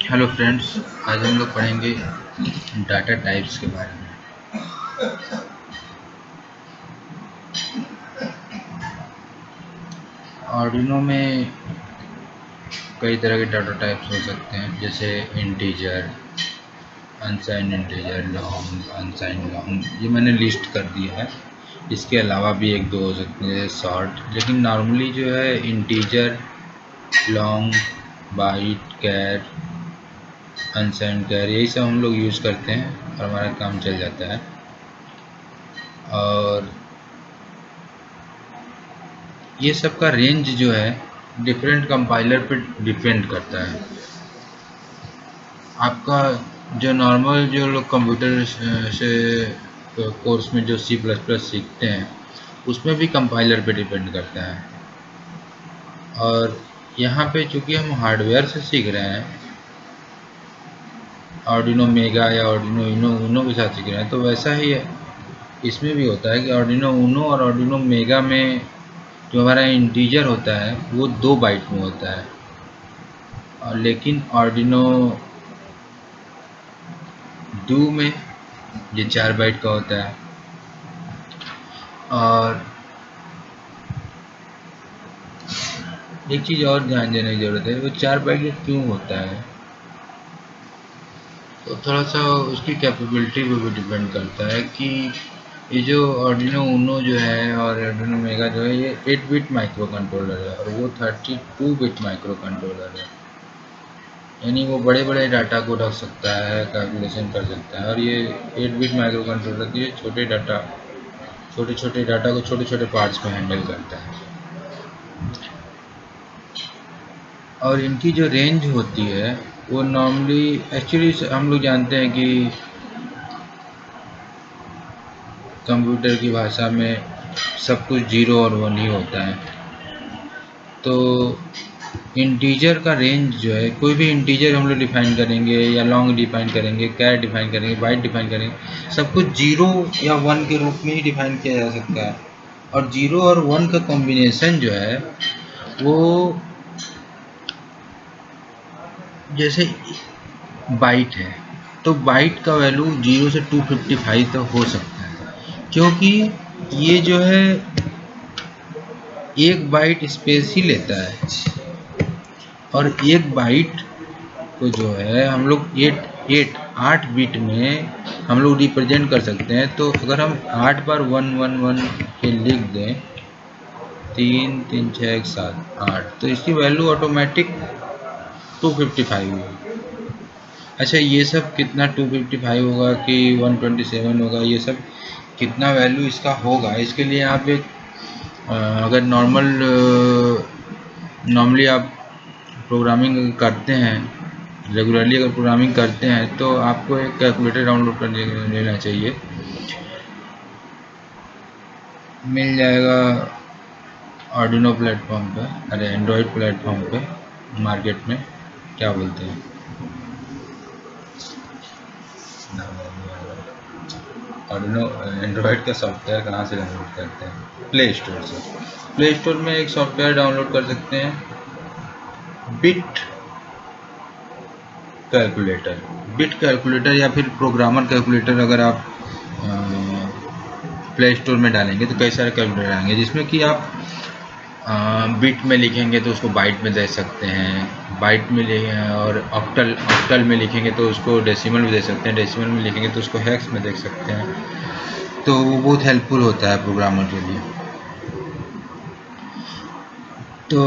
Hello friends, आज हम लोग पढ़ेंगे डाटा टाइप्स के बारे में। आर्डिनो में कई तरह के डाटा टाइप्स हो सकते हैं, जैसे integer, unsigned integer, long, unsigned long. ये मैंने लिस्ट कर दिया है। इसके अलावा भी एक दो हो सकते हैं जैसे शॉर्ट, लेकिन नॉर्मली जो है इंटीजर, लॉन्ग, बाइट, कैर, अनसाइंड कैर, यही सब हम लोग यूज़ करते हैं और हमारा काम चल जाता है। और ये सब का रेंज जो है डिफरेंट कंपाइलर पे डिपेंड करता है। आपका जो नॉर्मल जो लोग कंप्यूटर से कोर्स में जो C++ सीखते हैं, उसमें भी कंपाइलर पे डिपेंड करता है। और यहाँ पे चूँकि हम हार्डवेयर से सीख रहे हैं, आर्डिनो मेगा या आर्डिनो यूनो के साथ सीख रहे हैं, तो वैसा ही इसमें भी होता है कि आर्डिनो यूनो और आर्डिनो मेगा में जो हमारा इंटीजर होता है वो 2 बाइट में होता है, और लेकिन आर्डिनो डू में ये 4 बाइट का होता है। और एक चीज़ और ध्यान देने की ज़रूरत है, वो 4 बाइट का क्यों होता है, तो थोड़ा सा उसकी कैपेबिलिटी पे भी डिपेंड करता है कि ये जो आर्डिनो यूनो जो है और आर्डिनो मेगा जो है, ये 8 बिट माइक्रो कंट्रोलर है और वो 32 बिट माइक्रो कंट्रोलर है। यानी वो बड़े बड़े डाटा को रख सकता है, कैलकुलेशन कर सकता है। और ये 8 बिट माइक्रो कंट्रोलर ये छोटे डाटा को छोटे छोटे पार्ट्स में हैंडल करता है। और इनकी जो रेंज होती है वो नॉर्मली, एक्चुअली हम लोग जानते हैं कि कंप्यूटर की भाषा में सब कुछ 0 और 1 ही होता है। तो इंटीजर का रेंज जो है, कोई भी इंटीजर हम लोग डिफाइन करेंगे या लॉन्ग डिफाइन करेंगे, कैर डिफाइन करेंगे, बाइट डिफाइन करेंगे, सब कुछ 0 या 1 के रूप में ही डिफाइन किया जा सकता है। और 0 और 1 का कॉम्बिनेशन जो है वो, जैसे बाइट है तो बाइट का वैल्यू 0 से 255 तक हो सकता है, क्योंकि ये जो है एक बाइट स्पेस ही लेता है। और एक बाइट को जो है हम लोग 8 बिट में हम लोग रिप्रेजेंट कर सकते हैं। तो अगर हम 8 बार 111 के लिख दें, 3 3 6 1 7 8, तो इसकी वैल्यू ऑटोमेटिक 255 होगी। अच्छा, ये सब कितना 255 होगा कि 127 होगा, ये सब कितना वैल्यू इसका होगा, इसके लिए आप एक अगर नॉर्मली आप प्रोग्रामिंग करते हैं, रेगुलरली अगर प्रोग्रामिंग करते हैं, तो आपको एक कैलकुलेटर डाउनलोड कर लेना चाहिए। मिल जाएगा आर्डिनो प्लेटफॉर्म पे, अरे एंड्रॉयड प्लेटफॉर्म पे, मार्केट में। क्या बोलते हैं, आर्डिनो एंड्रॉयड का सॉफ्टवेयर कहाँ से डाउनलोड करते हैं? प्ले स्टोर से। प्ले स्टोर में एक सॉफ्टवेयर डाउनलोड कर सकते हैं, बिट कैलकुलेटर या फिर प्रोग्रामर कैलकुलेटर। अगर आप प्ले स्टोर में डालेंगे तो कई सारे कैलकुलेटर आएंगे, जिसमें कि आप बिट में लिखेंगे तो उसको बाइट में दे सकते हैं, बाइट में और ऑक्टल में लिखेंगे तो उसको डेसिमल में दे सकते हैं, डेसिमल में लिखेंगे तो उसको हेक्स में देख सकते हैं। तो वो बहुत हेल्पफुल होता है प्रोग्रामर के लिए। तो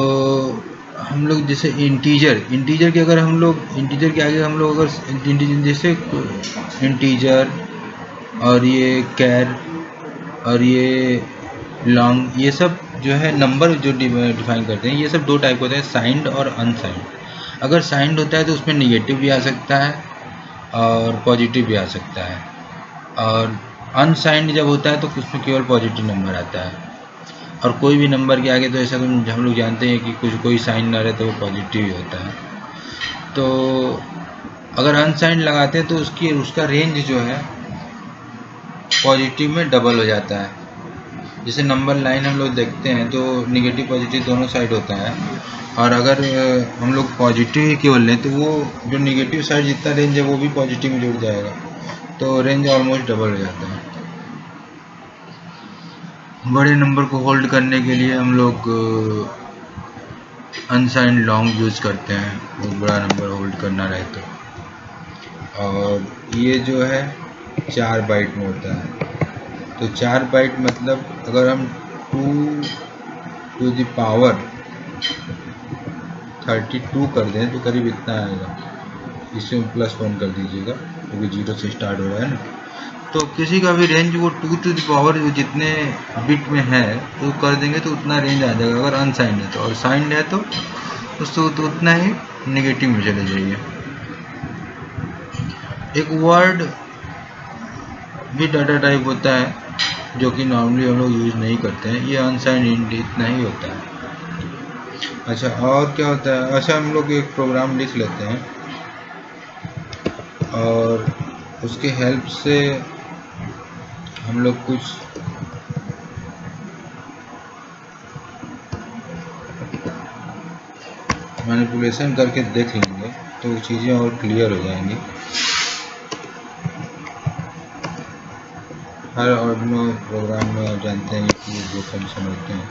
हम लोग जैसे इंटीजर के अगर हम लोग इंटीजर के आगे हम लोग अगर इंटीजर जैसे इंटीजर और ये कैर और ये लॉन्ग, ये सब जो है नंबर जो डिफाइन करते हैं, ये सब 2 टाइप होते हैं, साइंड और अनसाइंड। अगर साइंड होता है तो उसमें नेगेटिव भी आ सकता है और पॉजिटिव भी आ सकता है, और अनसाइंड जब होता है तो उसमें केवल पॉजिटिव नंबर आता है। और कोई भी नंबर के आगे तो ऐसा हम लोग जानते हैं कि कोई साइन ना रहे तो वो पॉजिटिव ही होता है। तो अगर अनसाइंड लगाते हैं तो उसका रेंज जो है पॉजिटिव में डबल हो जाता है। जैसे नंबर लाइन हम लोग देखते हैं तो निगेटिव पॉजिटिव दोनों साइड होता है, और अगर हम लोग पॉजिटिव ही केवल लें तो वो जो निगेटिव साइड जितना रेंज है वो भी पॉजिटिव में जुड़ जाएगा, तो रेंज ऑलमोस्ट डबल हो जाता है। बड़े नंबर को होल्ड करने के लिए हम लोग अनसाइंड लॉन्ग यूज करते हैं, बहुत बड़ा नंबर होल्ड करना रहे तो। और ये जो है 4 बाइट में होता है, तो 4 बाइट मतलब अगर हम 2 to the power 32 कर दें तो करीब इतना आएगा, इसमें +1 कर दीजिएगा क्योंकि 0 से स्टार्ट हो रहा है ना। तो किसी का भी रेंज वो 2 to the power जितने बिट में है वो कर देंगे तो उतना रेंज आ जाएगा अगर अनसाइंड है तो, और साइंड है तो उसको तो उतना ही नेगेटिव में चले जाइए। एक वर्ड भी डाटा टाइप होता है जो कि नॉर्मली हम लोग यूज़ नहीं करते हैं, ये अनसाइंड इंट इतना ही होता है। अच्छा, और क्या होता है, अच्छा हम लोग एक प्रोग्राम लिख लेते हैं और उसके हेल्प से हम लोग कुछ मैनिपुलेशन करके देख लेंगे तो चीज़ें और क्लियर हो जाएंगी। हर आर्डिनो प्रोग्राम में आप जानते हैं कि ये 2 फंक्शन होते हैं।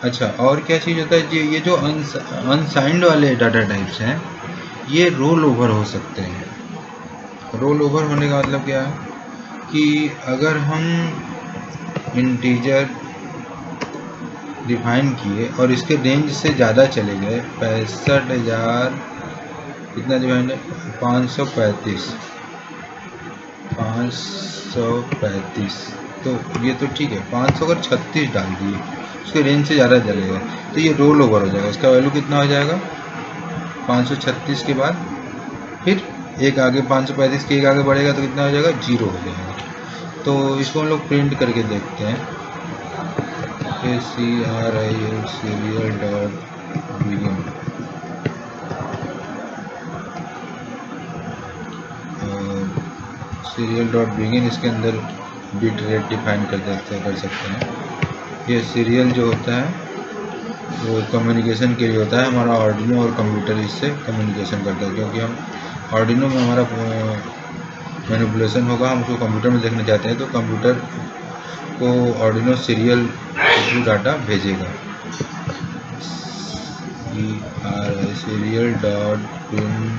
अच्छा, और क्या चीज़ होता है, ये जो अनसाइंड वाले डाटा टाइप्स हैं ये रोल ओवर हो सकते हैं। रोल ओवर होने का मतलब क्या है कि अगर हम इंटीजर डिफाइन किए और इसके रेंज से ज़्यादा चले गए, 65,000 कितना डिफाइन है, 535, तो ये तो ठीक है। 536 डाल दिए, उसके रेंज से ज़्यादा चलेगा तो ये रोल ओवर हो जाएगा। इसका वैल्यू कितना हो जाएगा, 536 के बाद फिर एक आगे 535 के एक आगे बढ़ेगा तो कितना हो जाएगा, 0 हो जाएगा। तो इसको हम लोग प्रिंट करके देखते हैं, serial serial dot begin, serial dot begin इसके अंदर बिट रेट डिफाइन कर सकते हैं। ये सीरियल जो होता है वो कम्युनिकेशन के लिए होता है, हमारा आर्डिनो और कंप्यूटर इससे कम्युनिकेशन करता है, क्योंकि हम आर्डिनो में हमारा मैनिपुलेशन होगा, हम उसको कंप्यूटर में देखना चाहते हैं तो कंप्यूटर को आर्डिनो सीरियल थ्रू डाटा भेजेगा। सीरियल डॉट प्रिंट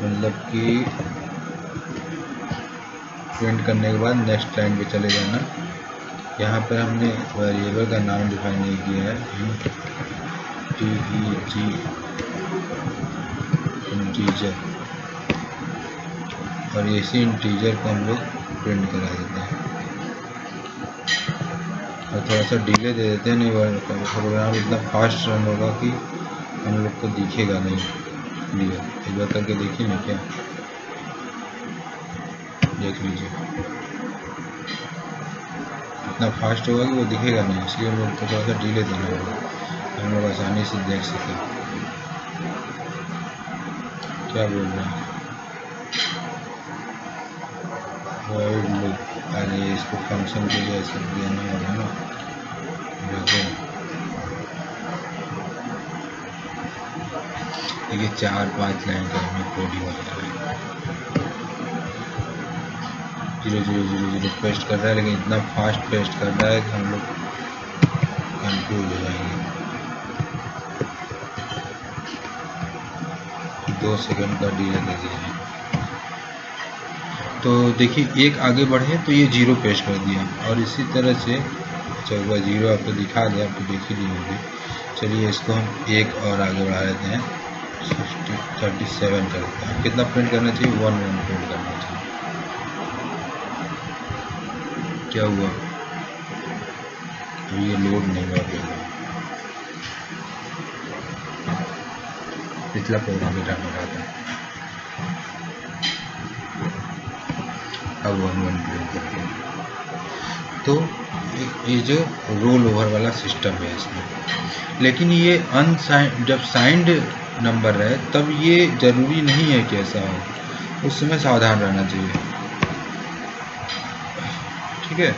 मतलब कि प्रिंट करने के बाद नेक्स्ट लाइन पे चले जाना। यहाँ पर हमने वेरिएबल का नाम डिफाइन नहीं किया है, इंटीजर, और इसी इंटीजर को हम लोग प्रिंट करा देते हैं और थोड़ा सा डिले दे देते हैं, नहीं प्रोग्राम इतना फास्ट रन होगा कि हम लोग को दिखेगा नहीं क्लियर। एक बार करके देखिए ना, क्या देख लीजिए, इतना फास्ट होगा कि वो दिखेगा नहीं, इसलिए हम लोग को थोड़ा सा डिले देना होगा, हम लोग आसानी से देख सकें। क्या बोल रहे हैं, वॉइड लूप, अरे इसको फंक्शन के लिए ऐसे देना होगा ना, देखिए 4-5 लाइन का हमें कोड ही होता है, 0 पेस्ट कर रहा है, लेकिन इतना फास्ट पेस्ट कर रहा है कि हम लोग कंफ्यूज हो जाएंगे। 2 सेकंड का डिले दे दीजिए। तो देखिए एक आगे बढ़े तो ये 0 पेस्ट कर दिया, और इसी तरह से चौका 0 आपको दिखा दिया, आपको देख ही ली होगी। चलिए इसको हम एक और आगे बढ़ा लेते हैं, 37 करते हैं। कितना प्रिंट करना चाहिए, 1 प्रिंट करना चाहिए। क्या हुआ, तो ये लोड नहीं हुआ, पिछला प्रोग्राम ही रन हो रहा था। अब 1 प्रिंट करते हैं। तो ये जो रोल ओवर वाला सिस्टम है इसमें, लेकिन ये अनसाइंड जब साइंड नंबर है तब ये ज़रूरी नहीं है कि ऐसा हो, उस समय सावधान रहना चाहिए। ठीक है।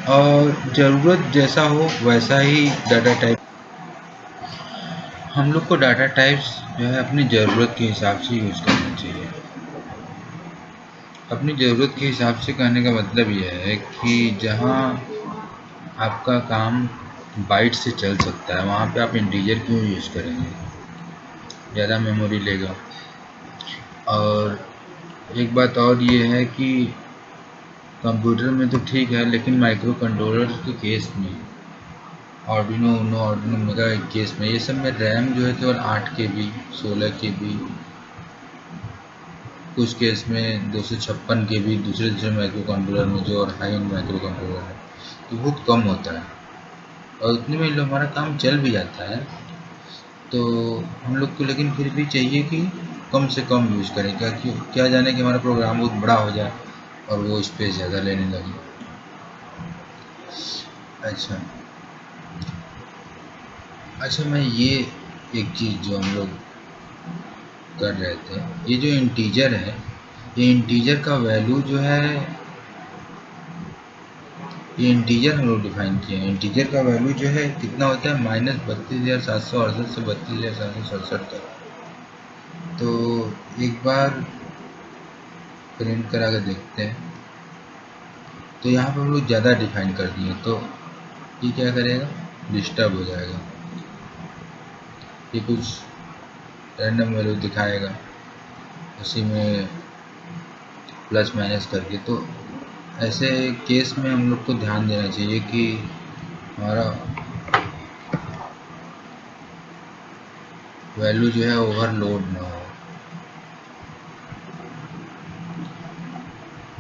और ज़रूरत जैसा हो वैसा ही डाटा टाइप, हम लोग को डाटा टाइप्स जो है अपनी ज़रूरत के हिसाब से यूज़ करना चाहिए। अपनी ज़रूरत के हिसाब से कहने का मतलब यह है कि जहाँ आपका काम बाइट से चल सकता है वहाँ पे आप इंटीजर क्यों यूज़ करेंगे, ज़्यादा मेमोरी लेगा। और एक बात और ये है कि कंप्यूटर में तो ठीक है, लेकिन माइक्रो कंट्रोलर के केस में, आर्डिनो उनो, आर्डिनो मेगा के केस में, ये सब में रैम जो है केवल 8 KB, 16 KB, कुछ केस में 256 KB दूसरे दूसरे माइक्रो कंट्रोलर में जो, और हाई एंड माइक्रो कंट्रोलर है तो बहुत कम होता है, और उतने में हमारा काम चल भी जाता है। तो हम लोग को लेकिन फिर भी चाहिए कि कम से कम यूज़ करें, क्या जाने कि हमारा प्रोग्राम बहुत बड़ा हो जाए और वो स्पेस ज़्यादा लेने लगे। अच्छा अच्छा, मैं ये एक चीज़ जो हम लोग कर रहे थे, ये जो इंटीजर है, ये इंटीजर का वैल्यू जो है, ये इंटीजर हम लोग डिफाइन किए हैं। इंटीजर का वैल्यू जो है कितना होता है, -32,768 से 32,767 तक। तो एक बार प्रिंट करा कर देखते हैं। तो यहाँ पर हम लोग ज़्यादा डिफाइन कर दिए, तो ये क्या करेगा, डिस्टर्ब हो जाएगा, ये कुछ रैंडम वैल्यू दिखाएगा उसी में प्लस माइनस करके। तो ऐसे केस में हम लोग को ध्यान देना चाहिए कि हमारा वैल्यू जो है ओवरलोड ना हो।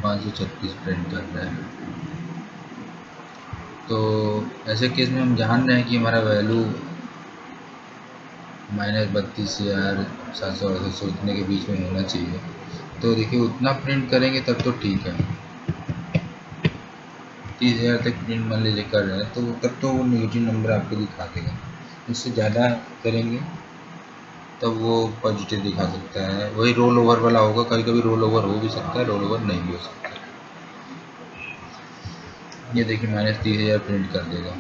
536 प्रिंट कर रहा है, तो ऐसे केस में हम जान रहे हैं कि हमारा वैल्यू -32,768 से उतने के बीच में होना चाहिए। तो देखिए उतना प्रिंट करेंगे तब तो ठीक है, 30,000 तक प्रिंट मान लीजिए कर रहे हैं तो तब तो वो नेगेटिव नंबर आपको दिखा देगा। उससे ज़्यादा करेंगे तब वो पॉजिटिव दिखा सकता है। वही रोल ओवर वाला होगा, कभी कभी रोल ओवर हो भी सकता है, रोल ओवर नहीं भी हो सकता है। ये देखिए -30,000 प्रिंट कर देगा।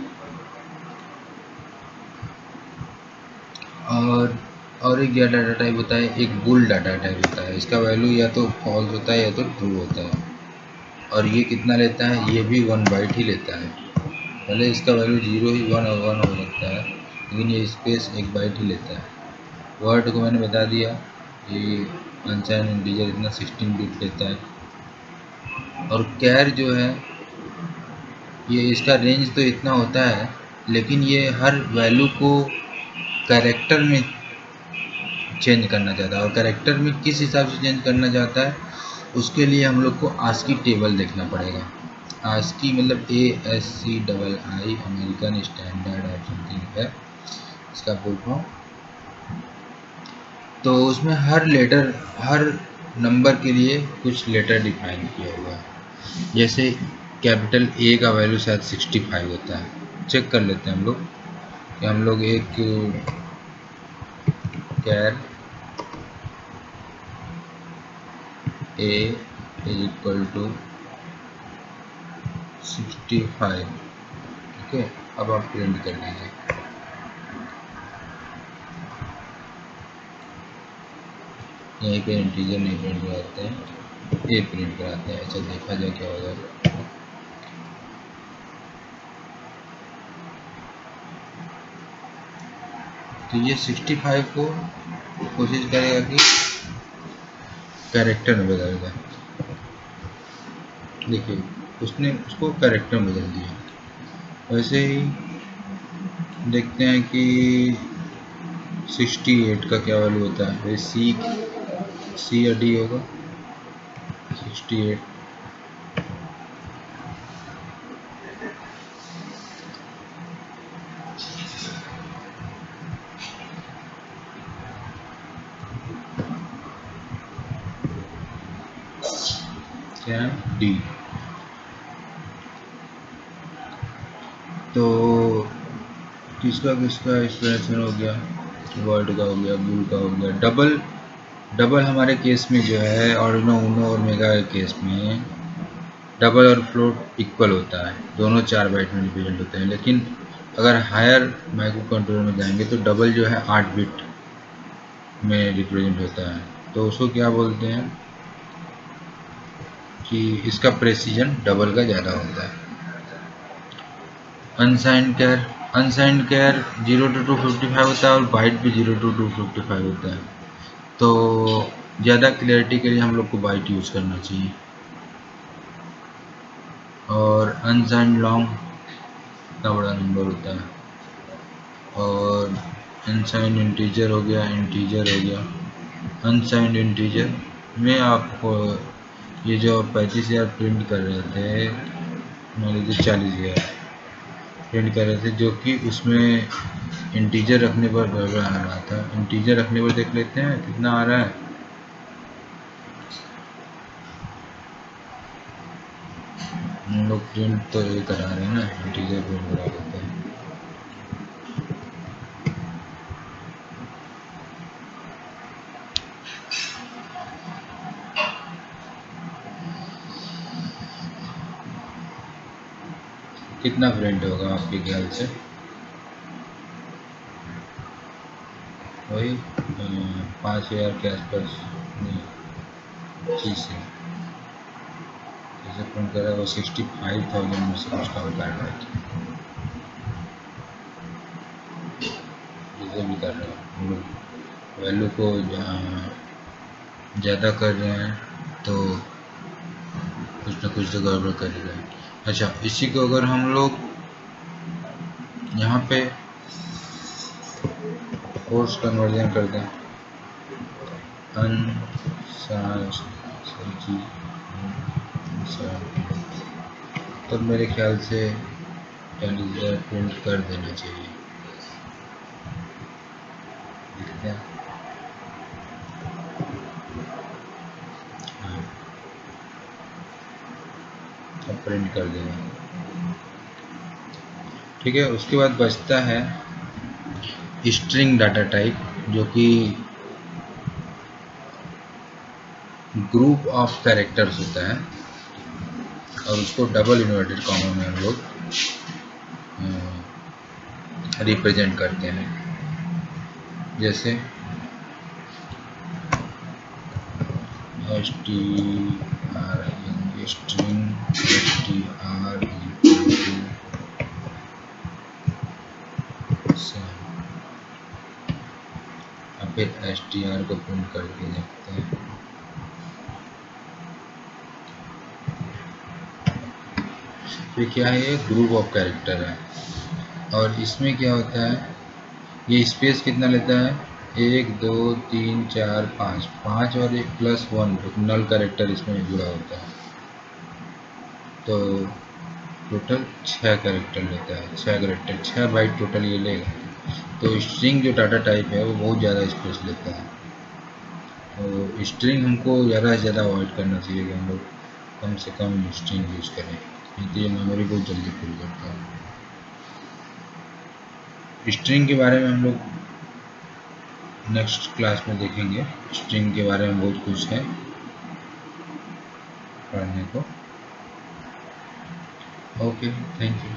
और एक डाटा टाइप होता है, एक बुल डाटा टाइप होता है। इसका वैल्यू या तो फॉल्स होता है या तो ट्रू होता है। और ये कितना लेता है, ये भी 1 बाइट ही लेता है। भले इसका वैल्यू 0 ही 1 और 1 हो सकता है, लेकिन ये स्पेस 1 बाइट ही लेता है। वर्ड को मैंने बता दिया, ये अनसाइन इंटीजर इतना 16 बिट लेता है। और कैर जो है, ये इसका रेंज तो इतना होता है, लेकिन ये हर वैल्यू को कैरेक्टर में चेंज करना चाहता है। और कैरेक्टर में किस हिसाब से चेंज करना चाहता है, उसके लिए हम लोग को आस्की टेबल देखना पड़ेगा। आस्की मतलब ASCII, अमेरिकन स्टैंडर्ड और समथिंग है इसका फुल फॉर्म। तो उसमें हर लेटर, हर नंबर के लिए कुछ लेटर डिफाइन किया हुआ है। जैसे कैपिटल A का वैल्यू शायद 65 होता है। चेक कर लेते हैं हम लोग कि हम लोग एक कैर A = 65, ठीक है। अब आप प्रिंट कर लीजिए, यहीं पे इंटीजर नहीं प्रिंट कराते हैं, ए प्रिंट कराते हैं। अच्छा देखा जाए क्या होगा। तो ये 65 को कोशिश करेगा कि कैरेक्टर में बदल दें। देखिए उसने उसको कैरेक्टर में बदल दिया। वैसे ही देखते हैं कि 68 का क्या वैल्यू होता है। सी या डी होगा 68। क्या है, डी। तो किसका किसका एक्सप्लेनेशन हो गया, वर्ड का हो गया, बुल का हो गया। डबल हमारे केस में जो है, आर्डिनो उनो और मेगा के केस में डबल और फ्लोट इक्वल होता है, दोनों 4 बाइट में रिप्रेजेंट होते हैं। लेकिन अगर हायर माइक्रो कंट्रोलर में जाएंगे तो डबल जो है 8 बिट में रिप्रेजेंट होता है। तो उसको क्या बोलते हैं कि इसका प्रेसिजन डबल का ज़्यादा होता है। अनसाइंड कैर 0 to 255 होता है और बाइट भी 0 to 255 होता है। तो ज़्यादा क्लियरिटी के लिए हम लोग को बाइट यूज़ करना चाहिए। और अनसाइंड लॉन्ग का बड़ा नंबर होता है। और अनसाइंड इंटीजर हो गया, अनसाइंड इंटीजर में आपको ये जो 35,000 प्रिंट कर रहे थे, मान लीजिए 40,000 प्रिंट कर रहे थे, जो कि उसमें इंटीजर रखने पर गड़बड़ आ रहा था। इंटीजर रखने पर देख लेते हैं कितना आ रहा है। हम लोग प्रिंट तो ये करा रहे हैं ना, इंटीजर प्रिंट करा लेते हैं। कितना प्रिंट होगा आपके ख्याल से? वही 5,000 के आसपास चीज़ है। जैसे प्रिंट करा वो 65,000 में से कुछ कम कर रहा है। जैसे भी कर रहे हैं हम लोग वैल्यू को ज़्यादा कर रहे हैं तो कुछ ना कुछ तो गड़बड़ करेगा। अच्छा, इसी को अगर हम लोग यहाँ पे फोर्स कन्वर्जन कर दें, तब मेरे ख्याल से टेलीजर प्रिंट कर देना चाहिए। देखते हैं। हाँ, अब प्रिंट कर देना। ठीक है, उसके बाद बचता है स्ट्रिंग डाटा टाइप, जो कि ग्रुप ऑफ कैरेक्टर्स होता है और उसको डबल इन्वर्टेड कॉमा में हम लोग रिप्रेजेंट करते हैं। जैसे string str अब फिर str को प्रिंट करके देखते हैं। तो क्या है, ये ग्रुप ऑफ कैरेक्टर है और इसमें क्या होता है, ये स्पेस कितना लेता है, 1 2 3 4 5 5 और एक +1 एक नल कैरेक्टर इसमें जुड़ा होता है। तो टोटल 6 कैरेक्टर लेता है, 6 कैरेक्टर 6 बाइट टोटल ये लेगा। तो स्ट्रिंग जो डाटा टाइप है वो बहुत ज़्यादा स्पेस लेता है। तो स्ट्रिंग हमको ज़्यादा से ज़्यादा अवॉइड करना चाहिए कि हम लोग कम से कम स्ट्रिंग यूज़ करें, क्योंकि ये मेमोरी बहुत जल्दी फुल करता है। स्ट्रिंग के बारे में हम लोग नेक्स्ट क्लास में देखेंगे। स्ट्रिंग के बारे में बहुत कुछ है पढ़ने को। Okay, thank you.